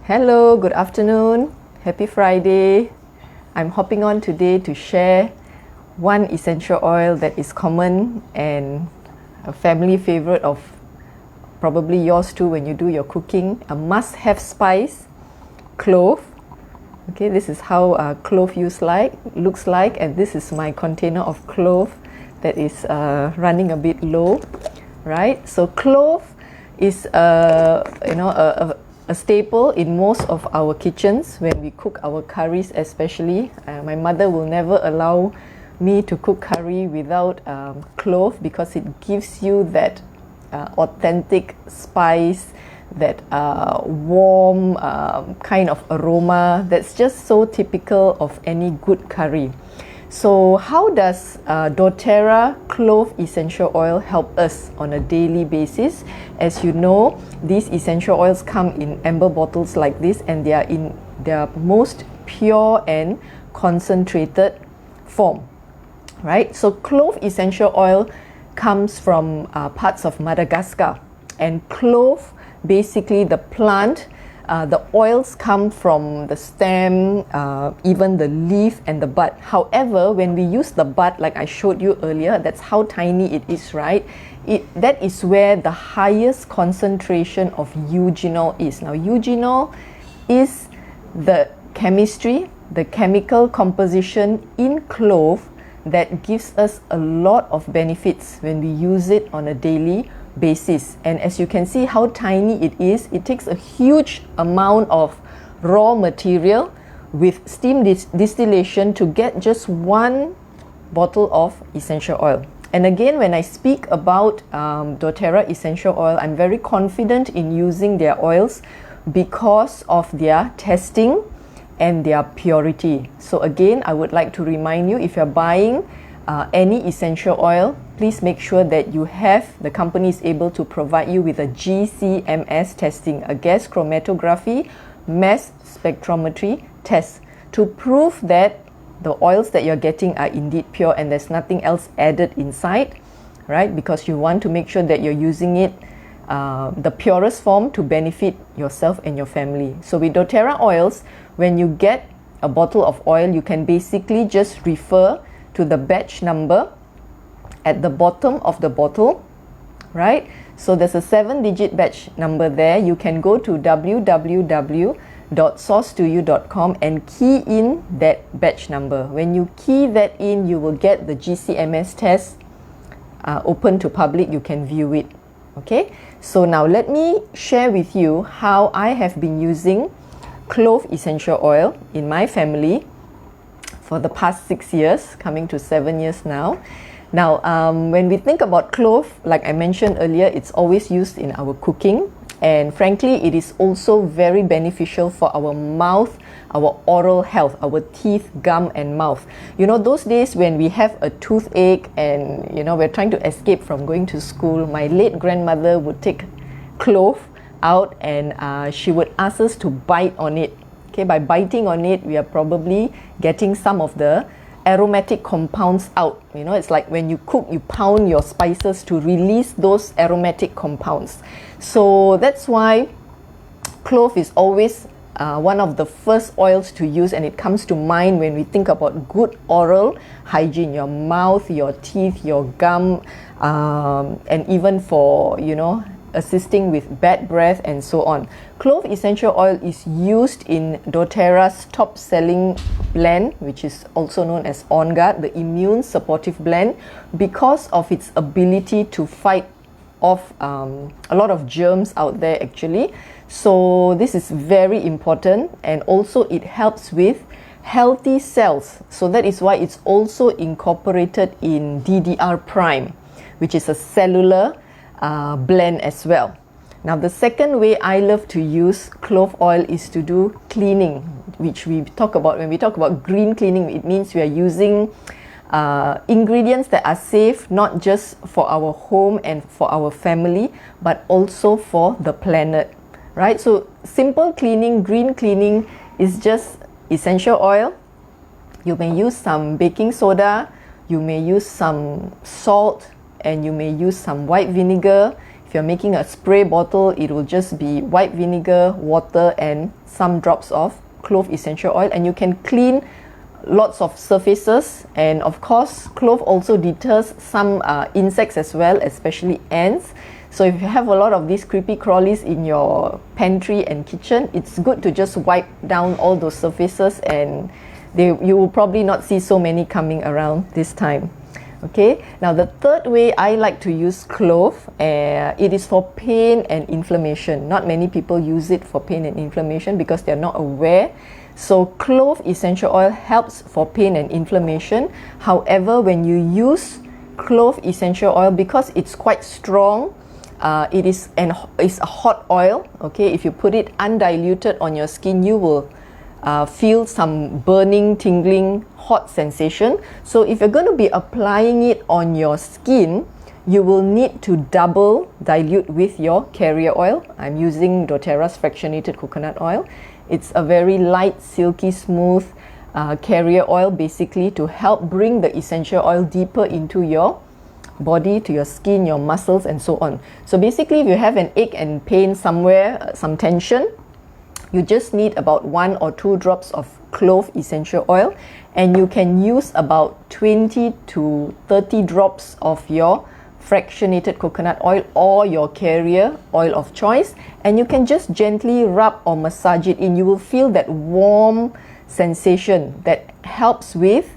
Hello, good afternoon. Happy Friday. I'm hopping on today to share one essential oil that is common and a family favorite of probably yours too when you do your cooking. A must-have spice, clove. Okay, this is how clove looks like, and this is my container of clove that is running a bit low, right? So clove is a staple in most of our kitchens when we cook our curries, especially. My mother will never allow me to cook curry without clove because it gives you that authentic spice, that warm kind of aroma that's just so typical of any good curry. So how does doTERRA Clove Essential Oil help us on a daily basis? As you know, these essential oils come in amber bottles like this, and they are in their most pure and concentrated form, right? So clove essential oil comes from parts of Madagascar, and clove, basically the plant, the oils come from the stem, even the leaf and the bud. However, when we use the bud, like I showed you earlier, that's how tiny it is, right? That is where the highest concentration of eugenol is. Now, eugenol is the chemistry, the chemical composition in clove that gives us a lot of benefits when we use it on a daily basis. And as you can see how tiny it is, it takes a huge amount of raw material with steam distillation to get just one bottle of essential oil. And again, when I speak about doTERRA essential oil, I'm very confident in using their oils because of their testing and their purity. So again, I would like to remind you, if you're buying any essential oil, please make sure that the company is able to provide you with a GCMS testing, a gas chromatography mass spectrometry test, to prove that the oils that you're getting are indeed pure and there's nothing else added inside, right? Because you want to make sure that you're using it the purest form to benefit yourself and your family. So with doTERRA oils, when you get a bottle of oil, you can basically just refer to the batch number at the bottom of the bottle, right? So there's a 7-digit batch number there. You can go to www.sourcetoyou.com and key in that batch number. When you key that in, you will get the GCMS test open to public. You can view it. Okay, so now let me share with you how I have been using clove essential oil in my family for the past 6 years, coming to 7 years now. Now, when we think about clove, like I mentioned earlier, it's always used in our cooking. And frankly, it is also very beneficial for our mouth, our oral health, our teeth, gum and mouth. You know, those days when we have a toothache and, you know, we're trying to escape from going to school, my late grandmother would take clove out and she would ask us to bite on it. Okay, by biting on it, we are probably getting some of the aromatic compounds out. You know, it's like when you cook, you pound your spices to release those aromatic compounds. So that's why clove is always one of the first oils to use, and it comes to mind when we think about good oral hygiene, your mouth, your teeth, your gum, and even for, you know, assisting with bad breath and so on. Clove essential oil is used in doTERRA's top-selling blend, which is also known as On Guard, the immune supportive blend, because of its ability to fight off a lot of germs out there actually. So this is very important, and also it helps with healthy cells. So that is why it's also incorporated in DDR Prime, which is a cellular blend as well. Now, the second way I love to use clove oil is to do cleaning, which we talk about when we talk about green cleaning. It means we are using ingredients that are safe not just for our home and for our family, but also for the planet, right? So simple cleaning, green cleaning is just essential oil. You may use some baking soda, you may use some salt, and you may use some white vinegar. If you're making a spray bottle, it will just be white vinegar, water, and some drops of clove essential oil, and you can clean lots of surfaces. And of course, clove also deters some insects as well, especially ants. So if you have a lot of these creepy crawlies in your pantry and kitchen, it's good to just wipe down all those surfaces, and you will probably not see so many coming around this time. Okay, now the third way I like to use clove, it is for pain and inflammation. Not many people use it for pain and inflammation because they're not aware. So clove essential oil helps for pain and inflammation. However, when you use clove essential oil, because it's quite strong, it is a hot oil. Okay, if you put it undiluted on your skin, you will feel some burning, tingling, hot sensation. So if you're going to be applying it on your skin, you will need to double dilute with your carrier oil. I'm using doTERRA's fractionated coconut oil. It's a very light, silky, smooth carrier oil, basically to help bring the essential oil deeper into your body, to your skin, your muscles, and so on. So basically, if you have an ache and pain somewhere, some tension, you just need about 1 or 2 drops of clove essential oil, and you can use about 20 to 30 drops of your fractionated coconut oil or your carrier oil of choice, and you can just gently rub or massage it in. You will feel that warm sensation that helps with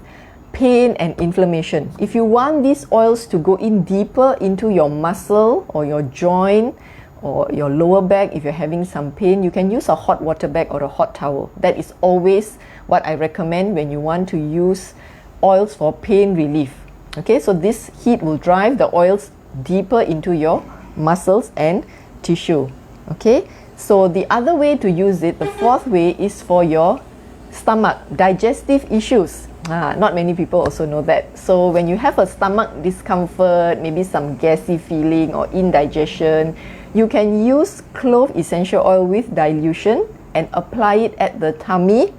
pain and inflammation. If you want these oils to go in deeper into your muscle or your joint or your lower back, if you're having some pain, you can use a hot water bag or a hot towel. That is always what I recommend when you want to use oils for pain relief. Okay, so this heat will drive the oils deeper into your muscles and tissue. Okay, so the other way to use it, the fourth way, is for your stomach, digestive issues. Not many people also know that. So when you have a stomach discomfort, maybe some gassy feeling or indigestion, you can use clove essential oil with dilution and apply it at the tummy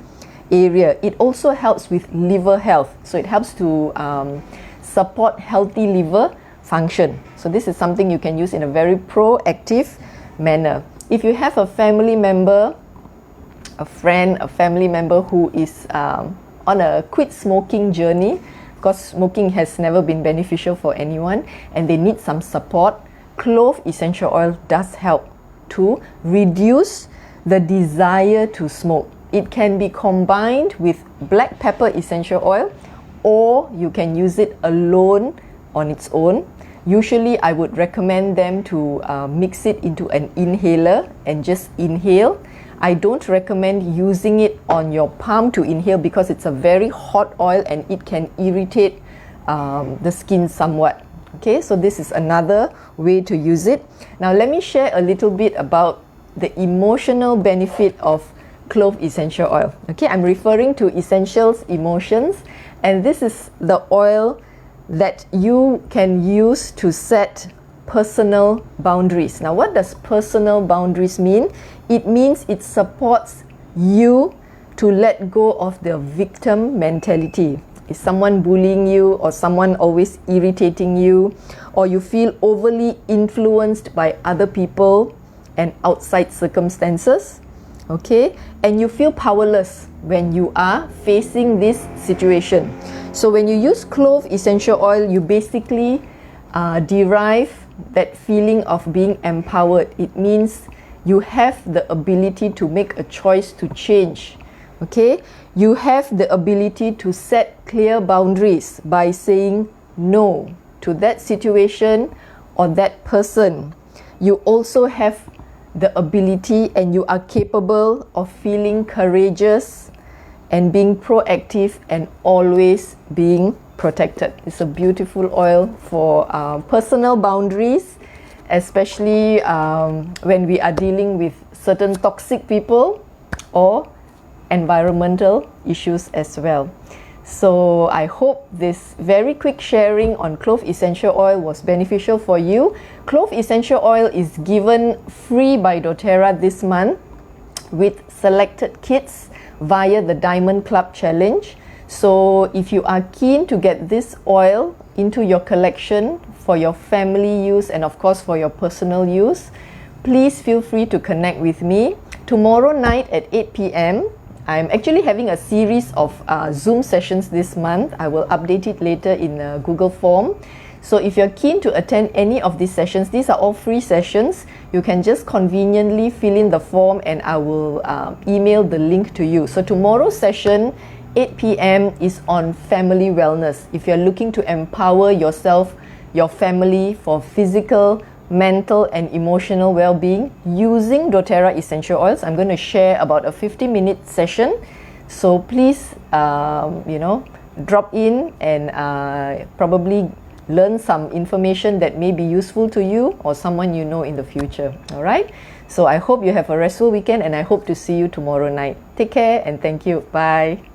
area. It also helps with liver health. So it helps to support healthy liver function. So this is something you can use in a very proactive manner. If you have a family member, a friend, a family member who is on a quit smoking journey, because smoking has never been beneficial for anyone, and they need some support, clove essential oil does help to reduce the desire to smoke. It can be combined with black pepper essential oil, or you can use it alone on its own. Usually I would recommend them to mix it into an inhaler and just inhale. I don't recommend using it on your palm to inhale because it's a very hot oil and it can irritate the skin somewhat. Okay, so this is another way to use it. Now let me share a little bit about the emotional benefit of clove essential oil. Okay, I'm referring to essentials emotions, and this is the oil that you can use to set personal boundaries. Now, what does personal boundaries mean? It means it supports you to let go of the victim mentality. Is someone bullying you, or someone always irritating you, or you feel overly influenced by other people and outside circumstances? Okay, and you feel powerless when you are facing this situation. So when you use clove essential oil, you basically derive that feeling of being empowered. It means you have the ability to make a choice to change. Okay, you have the ability to set clear boundaries by saying no to that situation or that person. You also have the ability, and you are capable of feeling courageous and being proactive and always being protected. It's a beautiful oil for personal boundaries, especially when we are dealing with certain toxic people or environmental issues as well. So I hope this very quick sharing on clove essential oil was beneficial for you. Clove essential oil is given free by doTERRA this month with selected kits via the Diamond Club Challenge. So if you are keen to get this oil into your collection for your family use, and of course for your personal use, please feel free to connect with me. Tomorrow night at 8 p.m, I'm actually having a series of Zoom sessions this month. I will update it later in a Google form. So if you're keen to attend any of these sessions, these are all free sessions. You can just conveniently fill in the form and I will email the link to you. So tomorrow's session, 8 p.m, is on family wellness. If you're looking to empower yourself, your family for physical, mental and emotional well-being using doTERRA essential oils, I'm going to share about a 50-minute session. So please, drop in and probably learn some information that may be useful to you or someone you know in the future. All right. So I hope you have a restful weekend and I hope to see you tomorrow night. Take care and thank you. Bye.